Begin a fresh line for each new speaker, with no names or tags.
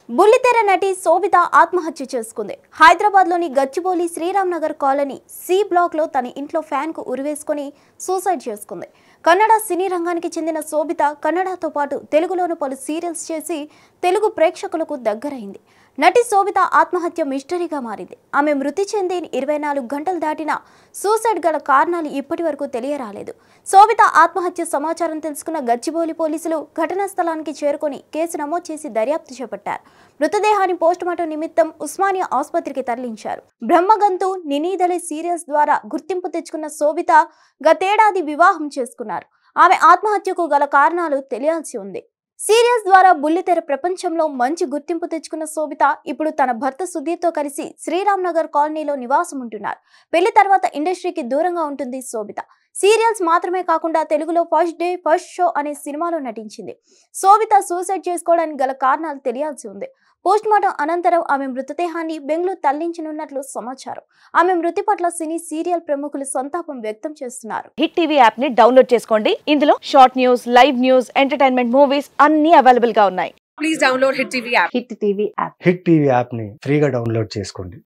బుల్లితెర నటి శోభిత ఆత్మహత్య చేసుకుంది. హైదరాబాద్లోని గచ్చిబౌలి శ్రీరామ్ నగర్ కాలనీ సి బ్లాక్లో తన ఇంట్లో ఫ్యాన్కు ఉరివేసుకొని సూసైడ్ చేసుకుంది. కన్నడ సినీ రంగానికి చెందిన శోభిత కన్నడతో పాటు తెలుగులోనూ పలు సీరియల్స్ చేసి తెలుగు ప్రేక్షకులకు దగ్గరైంది. నటి శోభిత ఆత్మహత్య మిస్టరీగా మారింది. ఆమె మృతి చెంది 24 గంటలు దాటినా సూసైడ్ గల కారణాలు ఇప్పటి వరకు తెలియరాలేదు. శోభిత ఆత్మహత్య సమాచారం తెలుసుకున్న గచ్చిబౌలి పోలీసులు ఘటనా స్థలానికి చేరుకొని కేసు నమోదు చేసి దర్యాప్తు చేపట్టారు. మృతదేహాన్ని పోస్టుమార్టం నిమిత్తం ఉస్మానియా ఆసుపత్రికి తరలించారు. బ్రహ్మగంతు, నినీదలే సీరియల్స్ ద్వారా గుర్తింపు తెచ్చుకున్న శోభిత గతేడాది వివాహం చేసుకున్నారు. ఆమె ఆత్మహత్యకు గల కారణాలు తెలియాల్సి ఉంది. సీరియల్స్ ద్వారా బుల్లితెర ప్రపంచంలో మంచి గుర్తింపు తెచ్చుకున్న శోభిత ఇప్పుడు తన భర్త సుధీర్తో కలిసి శ్రీరామ్ నగర్ కాలనీలో నివాసం ఉంటున్నారు. పెళ్లి తర్వాత ఇండస్ట్రీకి దూరంగా ఉంటుంది శోభిత. సీరియల్స్ మాత్రమే కాకుండా తెలుగులో ఫస్ట్ డే ఫస్ట్ షో అనే సినిమాలో నటించింది. శోభిత సూసైడ్ చేసుకోవడానికి గల కారణాలు తెలియాల్సి ఉంది. పోస్టుమార్టం అనంతరం ఆమె మృతదేహాన్ని బెంగళూరు తరలించనున్నట్లు సమాచారం. ఆమె మృతి పట్ల సినీ సీరియల్ ప్రముఖులు సంతాపం వ్యక్తం చేస్తున్నారు.
హిట్ టీవీ యాప్ ని డౌన్లోడ్ చేసుకోండి. ఇందులో short news, live news, entertainment, movies అన్ని అవైలబుల్ గా ఉన్నాయి.
Please download Hit TV app.
Hit TV app
hit TV app ని ఫ్రీగా డౌన్లోడ్ చేసుకోండి.